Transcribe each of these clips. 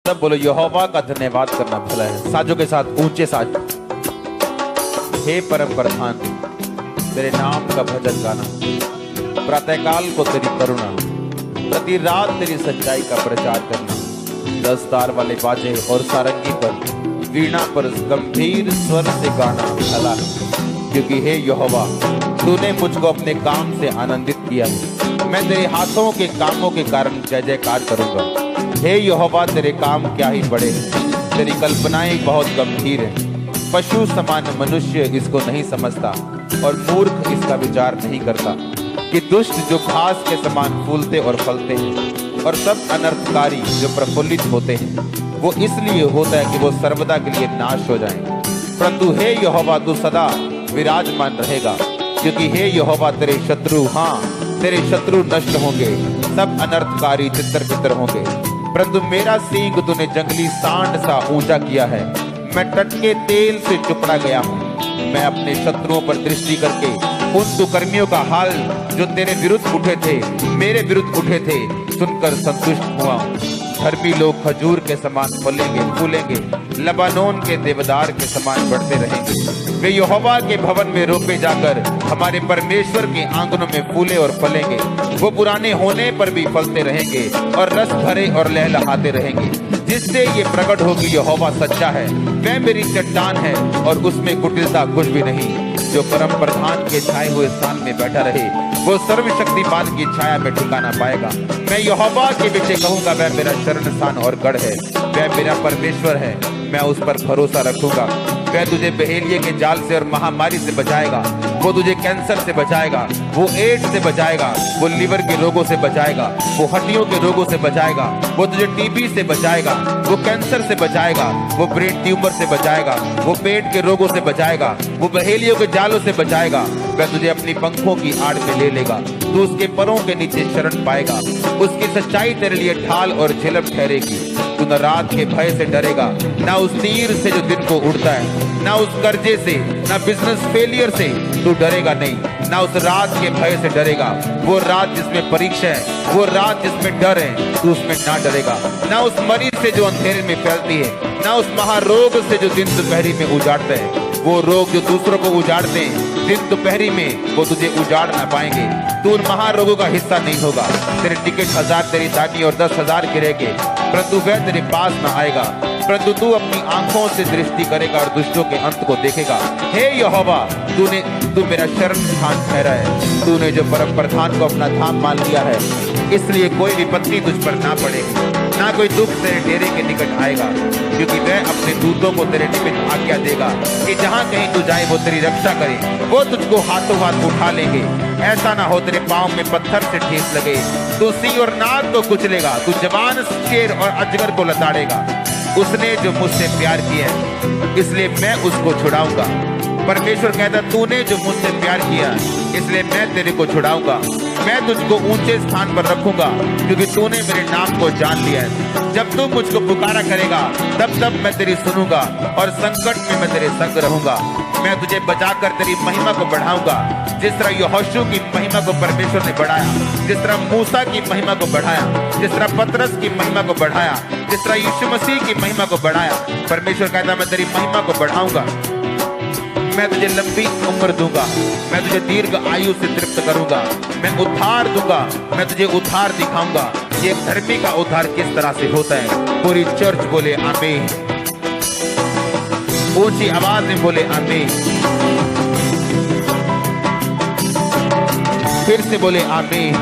सब बोलो यहोवा का धन्यवाद करना भला है। साजों के साथ ऊंचे साज। हे परम प्रधान, तेरे नाम का भजन गाना, प्रातःकाल को तेरी करुणा, प्रति रात तेरी सच्चाई का प्रचार करना, 10 तार वाले बाजे और सारंगी पर, वीणा पर गंभीर स्वर से गाना भला है। क्योंकि हे यहोवा, तूने मुझको अपने काम से आनंदित किया है। मैं तेरे हाथों के कामों के कारण जय जयकार करूंगा। हे यहोवा, तेरे काम क्या ही बड़े हैं, तेरी कल्पनाएं बहुत गंभीर हैं। पशु समान मनुष्य इसको नहीं समझता और मूर्ख इसका विचार नहीं करता कि दुष्ट जो घास के समान फूलते और फलते हैं और सब अनर्थकारी जो प्रफुल्लित होते हैं, वो इसलिए होता है कि वो सर्वदा के लिए नाश हो जाएं। परंतु हे यहोवा, तू सदा विराजमान रहेगा। क्योंकि हे यहोवा, तेरे शत्रु, हाँ तेरे शत्रु नष्ट होंगे, सब अनर्थकारी तितर बितर होंगे। परंतु मेरा सींग तूने जंगली सांड सा ऊंचा किया है। मैं टटके तेल से चुपड़ा गया हूँ। मैं अपने शत्रुओं पर दृष्टि करके उन दुष्कर्मियों का हाल जो तेरे विरुद्ध उठे थे, मेरे विरुद्ध उठे थे, सुनकर संतुष्ट हुआ हूँ। धर्मी लोग खजूर के समान फलेंगे फूलेंगे, लबानोन के देवदार के समान बढ़ते रहेंगे। वे यहोवा के भवन में रोपे जाकर हमारे परमेश्वर के आंगनों में फूले और फलेंगे। वो पुराने होने पर भी फलते रहेंगे और रस भरे और लहलहाते रहेंगे। जिससे ये प्रकट होगी यहोवा सच्चा है, वह मेरी चट्टान है और उसमें कुटिलता कुछ भी नहीं। जो परम प्रधान के छाए हुए स्थान में बैठा रहे, वो सर्वशक्तिमान की छाया में ठिकाना पाएगा। मैं यहोवा के पीछे कहूंगा, वह मेरा शरण स्थान और गढ़ है, वह मेरा परमेश्वर है, मैं उस पर भरोसा रखूंगा। वह तुझे बहेलिये के जाल से और महामारी से बचाएगा। वो तुझे कैंसर से बचाएगा, वो एड्स से बचाएगा, वो लीवर के रोगों से बचाएगा, वो हड्डियों के रोगों से बचाएगा, वो तुझे टीबी से बचाएगा, वो कैंसर से बचाएगा, वो ब्रेन ट्यूमर से बचाएगा, वो पेट के रोगों से बचाएगा, वो बहेलियों के जालों से बचाएगा। वह तुझे अपनी पंखों की आड़ में ले लेगा, तू उसके परों के नीचे शरण पाएगा। उसकी सच्चाई तेरे लिए ढाल और झिलम ठहरेगी। तू न रात के भय से डरेगा, ना उस तीर से जो दिन को उड़ता है, ना उस कर्जे से, ना बिजनेस फेलियर से तू डरेगा नहीं, ना उस रात के भय से डरेगा। वो रात जिसमें परीक्षा है, वो रात जिसमें डर है, तू उसमें ना डरेगा। ना उस मरीज से जो अंधेरे में फैलती है, ना उस महारोग से जो दिन दोपहरी में उजाड़ता है। वो रोग जो दूसरों को उजाड़ते हैं, दिन दोपहरी में वो तुझे उजाड़ ना पाएंगे। तू उन महारोगों का हिस्सा नहीं होगा। तेरे टिकट 1000 तेरी दानी और 10,000 गिरेंगे, परंतु वह तेरे पास न आएगा। परंतु तू अपनी आंखों से दृष्टि करेगा और दुष्टों के अंत को देखेगा। हे यहोवा, तू मेरा शरण स्थान ठहरा है। तूने जो परम प्रधान को अपना धाम मान लिया है, इसलिए कोई विपत्ति तुझ पर ना पड़ेगी, ना कोई दुख तेरे डेरे के निकट आएगा। क्योंकि वह अपने दूतों को तेरे निमित्त आज्ञा देगा कि जहाँ कहीं तू जाए वो तेरी रक्षा करे। वो तुझको हाथों हाथ उठा लेंगे, ऐसा ना हो तेरे पाँव में पत्थर से ठेस लगे। तू सिंह और नाग को कुचलेगा, तू जवान शेर और अजगर को लताड़ेगा। उसने जो मुझसे प्यार किया है, इसलिए मैं उसको छुड़ाऊंगा। परमेश्वर कहता, तूने जो मुझसे प्यार किया, इसलिए मैं तेरे को छुड़ाऊंगा। मैं तुझको ऊंचे स्थान पर रखूंगा, क्योंकि तूने मेरे नाम को जान लिया है। जब तू मुझको पुकारा करेगा, तब मैं तेरी सुनूंगा और संकट में मैं तेरे संग रहूंगा। मैं तुझे बचाकर तेरी महिमा को बढ़ाऊंगा। जिस तरह यहोशू की महिमा को परमेश्वर ने बढ़ाया, जिस तरह मूसा की महिमा को बढ़ाया, जिस तरह पतरस की महिमा को बढ़ाया, जिस तरह यीशु मसीह की महिमा को बढ़ाया, परमेश्वर कहता, मैं तेरी महिमा को बढ़ाऊंगा। मैं तुझे लंबी उम्र दूंगा, मैं तुझे दीर्घ आयु से तृप्त करूंगा, मैं उद्धार दूंगा, मैं तुझे उद्धार दिखाऊंगा। ये धर्मी का उद्धार किस तरह से होता है। पूरी चर्च बोले आमीन, ऊंची आवाज में बोले आमीन, फिर से बोले आमीन।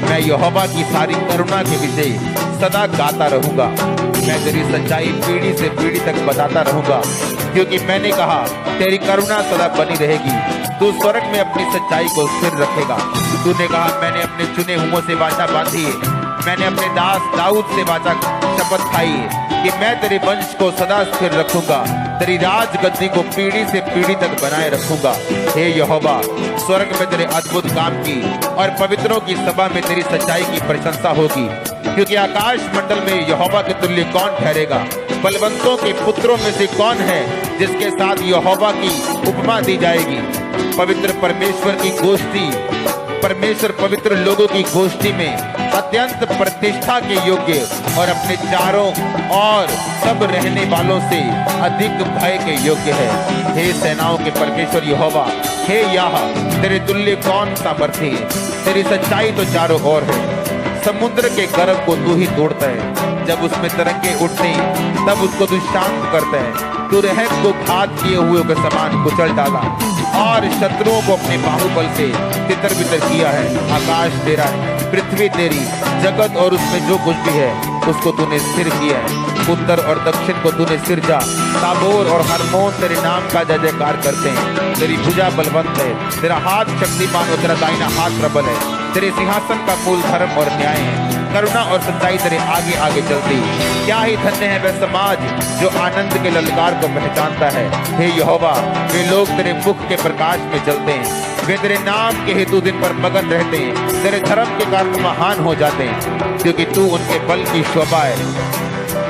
मैं यहोवा की सारी करुणा के विषय सदा गाता रहूंगा। मैं तेरी सच्चाई पीढ़ी से पीढ़ी तक बताता रहूंगा, क्योंकि मैंने कहा तेरी करुणा सदा बनी रहेगी। तू स्वर्ग में अपनी सच्चाई को स्थिर रखेगा। तूने कहा, मैंने अपने चुने हुओं से वाचा बांधी है, मैंने अपने दास दाऊद से वाचा शपथ खाई है कि मैं तेरे वंश को सदा स्थिर रखूंगा, तेरी राज गद्दी को पीढ़ी से पीढ़ी तक बनाए रखूंगा। हे यहोवा, स्वर्ग में तेरे अद्भुत काम की और पवित्रों की सभा में तेरी सच्चाई की प्रशंसा होगी। क्योंकि आकाश मंडल में यहोवा के तुल्य कौन ठहरेगा? बलवंतों के पुत्रों में से कौन है जिसके साथ यहोवा की उपमा दी जाएगी? पवित्र परमेश्वर की गोष्ठी, परमेश्वर पवित्र लोगों की गोष्ठी में अत्यंत प्रतिष्ठा के योग्य और अपने चारों और सब रहने वालों से अधिक भय के योग्य है। हे सेनाओं के परमेश्वर यहोवा, हे याह, तेरे तुल्य कौन सामर्थी है? तेरी सच्चाई तो चारों ओर है। समुद्र के गर्भ को तू ही तोड़ता है, जब उसमें तरंगे उठते तब उसको तू शांत करता है। तू रहम को घात किए हुए के समान कुचल डाला और शत्रुओं को अपने बाहुबल से तितर बितर किया है। आकाश तेरा है, पृथ्वी तेरी, जगत और उसमें जो कुछ भी है उसको तूने स्थिर किया है। उत्तर और दक्षिण को तूने सिरजा। ताबोर और हरमोन तेरे नाम का जय जयकार करते हैं। तेरी भुजा बलवंत है, तेरा हाथ शक्तिमान और तेरा दाहिना हाथ प्रबल है। तेरे सिंहासन का मूल धर्म और न्याय है, करुणा और सच्चाई तेरे आगे आगे चलती। क्या ही धन्य है वह समाज जो आनंद के ललकार को पहचानता है। हे यहोवा, वे लोग तेरे मुख के प्रकाश में चलते हैं। वे तेरे नाम के हेतु दिन पर मगन रहते हैं, तेरे धर्म के कारण महान हो जाते हैं, क्योंकि तू उनके बल की शोभा है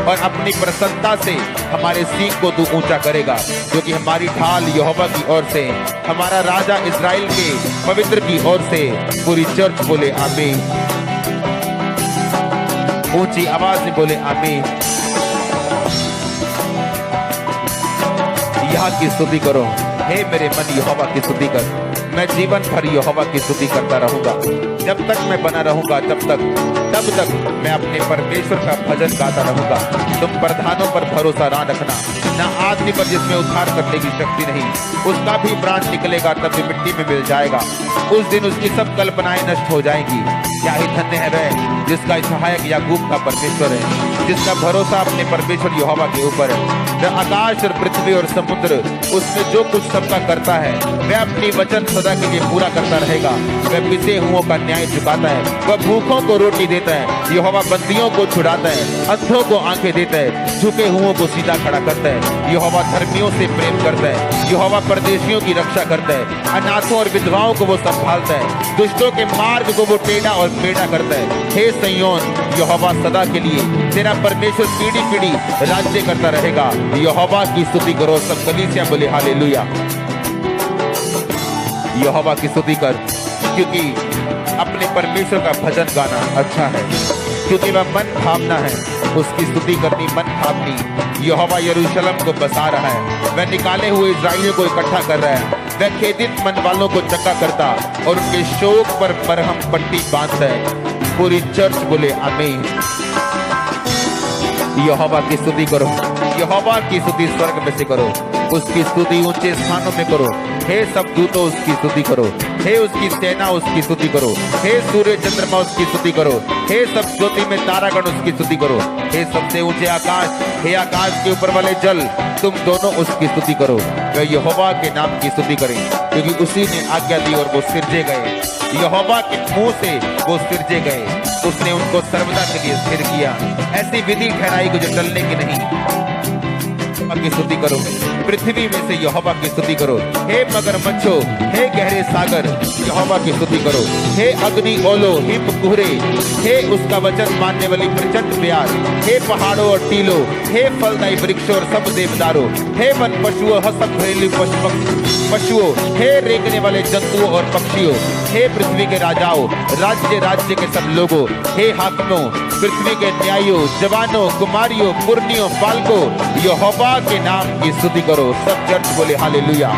और अपनी प्रसन्नता से हमारे सींग को तू ऊंचा करेगा। क्योंकि हमारी ढाल यहोवा की ओर से, हमारा राजा इस्राएल के पवित्र की ओर से। पूरी चर्च बोले आमीन, ऊंची आवाज में बोले आमीन। यहाँ की स्तुति करो। हे मेरे मन यहोवा की स्तुति कर। मैं जीवन भर यहोवा की स्तुति करता रहूंगा। जब तक मैं बना रहूंगा तब तक मैं अपने परमेश्वर का भजन गाता रहूंगा। तुम प्रधानों पर भरोसा ना रखना, ना आदमी पर जिसमें उद्धार करने की शक्ति नहीं। उसका भी प्राण निकलेगा तब भी मिट्टी में मिल जाएगा। उस दिन उसकी सब कल्पनाएं नष्ट हो जाएंगी। क्या ही धन्य है वह जिसका सहायक याकूब का परमेश्वर है, जिसका भरोसा अपने परमेश्वर यहोवा के ऊपर है। वह आकाश और पृथ्वी और समुद्र, उसमें जो कुछ सबका करता है, वह अपनी वचन सदा के लिए पूरा करता रहेगा। वह पिसे हुओं का न्याय चुकाता है, वह भूखों को रोटी देता है। यहोवा बंदियों को छुड़ाता है, अंधों को आंखें देता है, झुके हुओं को सीधा खड़ा करता है। यहोवा धर्मियों से प्रेम करता है, यहोवा परदेशियों की रक्षा करता है। अनाथों और विधवाओं को वो संभालता है, दुष्टों के मार्ग को वो टेढ़ा और मेढ़ा करता है। हे सिय्योन, यहोवा सदा के लिए, तेरा परमेश्वर पीढ़ी पीढ़ी राज्य करता रहेगा। यहोवा की स्तुति करो। सब कलीसिया बोले हालेलुया। यहोवा की स्तुति कर, क्योंकि अपने परमेश्वर का भजन गाना अच्छा है, क्योंकि वह मन भावना है। उसकी स्तुति करनी मन भावनी। यहोवा यरूशलेम को बसा रहा है, वह निकाले हुए इस्राएलियों को इकट्ठा कर रहा है। वह खेदित मन वालों को चंगा करता और उनके शोक पर मरहम पट्टी बांधता है। पूरी चर्च बोले आमीन। यहोवा की स्तुति करो। यहोवा की स्तुति स्वर्ग में से करो, उसकी स्तुति ऊंचे स्थानों में करो। हे सब दूतों उसकी स्तुति करो, हे उसकी सेना उसकी स्तुति करो। हे सूर्य चंद्रमा उसकी स्तुति करो, हे सब ज्योति में तारागण उसकी स्तुति करो। हे सबसे ऊंचे आकाश, हे आकाश के ऊपर वाले जल, तुम दोनों उसकी स्तुति करो। वह यहोवा के नाम की स्तुति करें, क्योंकि उसी ने आज्ञा दी और वो सिरजे गए। यहोवा के मुंह से वो सिरजे गए, उसने उनको सर्वदा के लिए स्थिर किया। ऐसी विधि ठहराई जो टलने की नहीं। की स्तुति करो, पृथ्वी में से यहोवा की स्तुति करो। हे मगरमच्छो, हे गहरे सागर, यहोवा की स्तुति करो। हे अग्नि ओलो, हिम कुहरे, हे उसका वचन मानने वाली प्रचंड प्यार। हे पहाड़ों और टीलों, हे फलदायी वृक्षों और सब देवदारों, हे वन पशुओं, सब घरेलू पशुओं, हे रेंगने वाले जंतुओं और पक्षियों, हे पृथ्वी के राजाओं, राज्य राज्य के सब लोगों, हे हाकिमों, पृथ्वी के न्यायियों, जवानों, कुमारियों, पुरनियों, बालकों, यहोवा के नाम की स्तुति करो। सब चर्च बोले हालेलुया।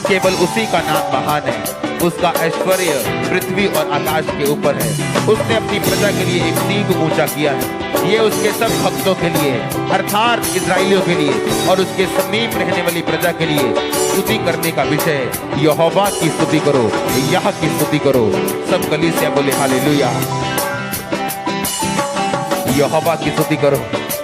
केवल उसी का नाम महान है, उसका ऐश्वर्य पृथ्वी और आकाश के ऊपर है। उसने अपनी प्रजा के लिए एक सींग ऊंचा किया है। ये उसके सब भक्तों के लिए, अर्थात इस्राएलियों के लिए और उसके समीप रहने वाली प्रजा के लिए स्तुति करने का विषय है। यहोवा की स्तुति करो, यह की स्तुति करो। सब कलीसिया बोले हालेलुया। यहोवा की स्तुति करो,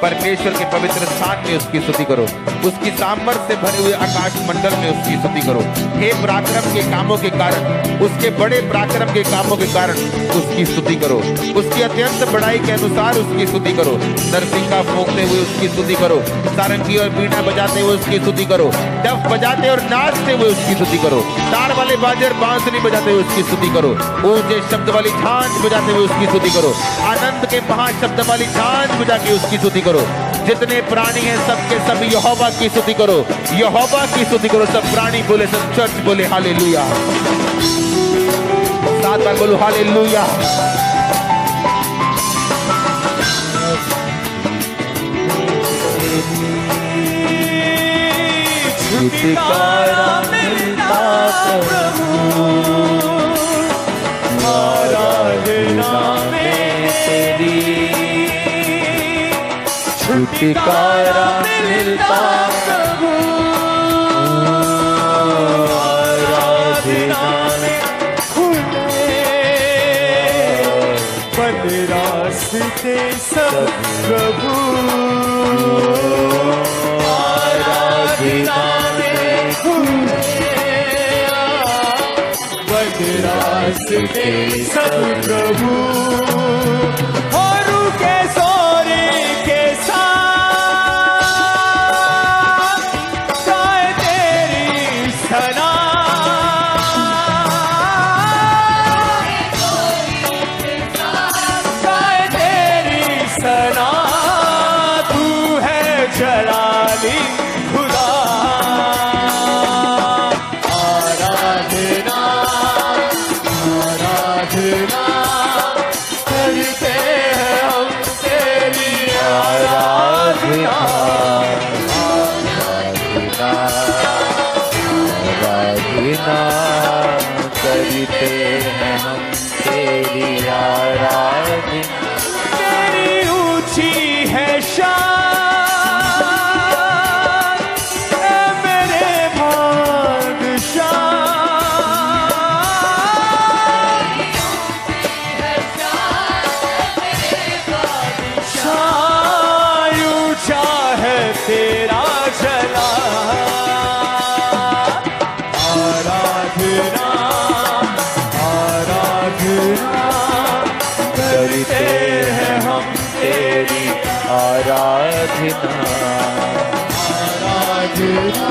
परमेश्वर के पवित्र स्थान में उसकी स्तुति करो, उसकी सामर्थ्य से भरे हुए आकाश मंडल में उसकी स्तुति करो। हे पराक्रम के कामों के कारण, उसके बड़े पराक्रम के कामों के कारण उसकी स्तुति करो। उसकी अत्यंत बड़ाई के अनुसार उसकी स्तुति करो। नरसिंगा फूंकते हुए उसकी स्तुति करो, सारंगी और बीड़ा बजाते हुए उसकी स्तुति करो, डफ बजाते और नाचते हुए उसकी स्तुति करो, तार वाले बाजे और बांसुरी बजाते हुए उसकी स्तुति करो, ऊंचे शब्द वाली झांझ बजाते हुए उसकी स्तुति करो, आनंद के महाशब्द वाली झांझ बजा के उसकी स्तुति करो। जितने प्राणी हैं सबके सब यहोवा की स्तुति करो, यहोवा की स्तुति करो। सब प्राणी बोले, सब चर्च बोले हालेलुया। 7 बार बोलो हालेलुया। छुटकारा मिलता प्रभु, आराधना में तेरी। छुटकारा मिलता प्रभु, आराधना में खुले बंद रास्ते सब प्रभु, आराधना में खुले बंद रास्ते सब प्रभु। और के सोरे के साथ गाए तेरी सना, गाए तेरी सना। तू है जलाली खुदा, आराधना आराधना करते हैं हम तेरी, आराधना आराधना आराधना करते हैं हम तेरी, आराधना। तेरी ऊंची है शान ए मेरे बादशाह, ऊंचा है तेरा जला, आराधना आराधना करते हैं हम तेरी, आराधना आराधना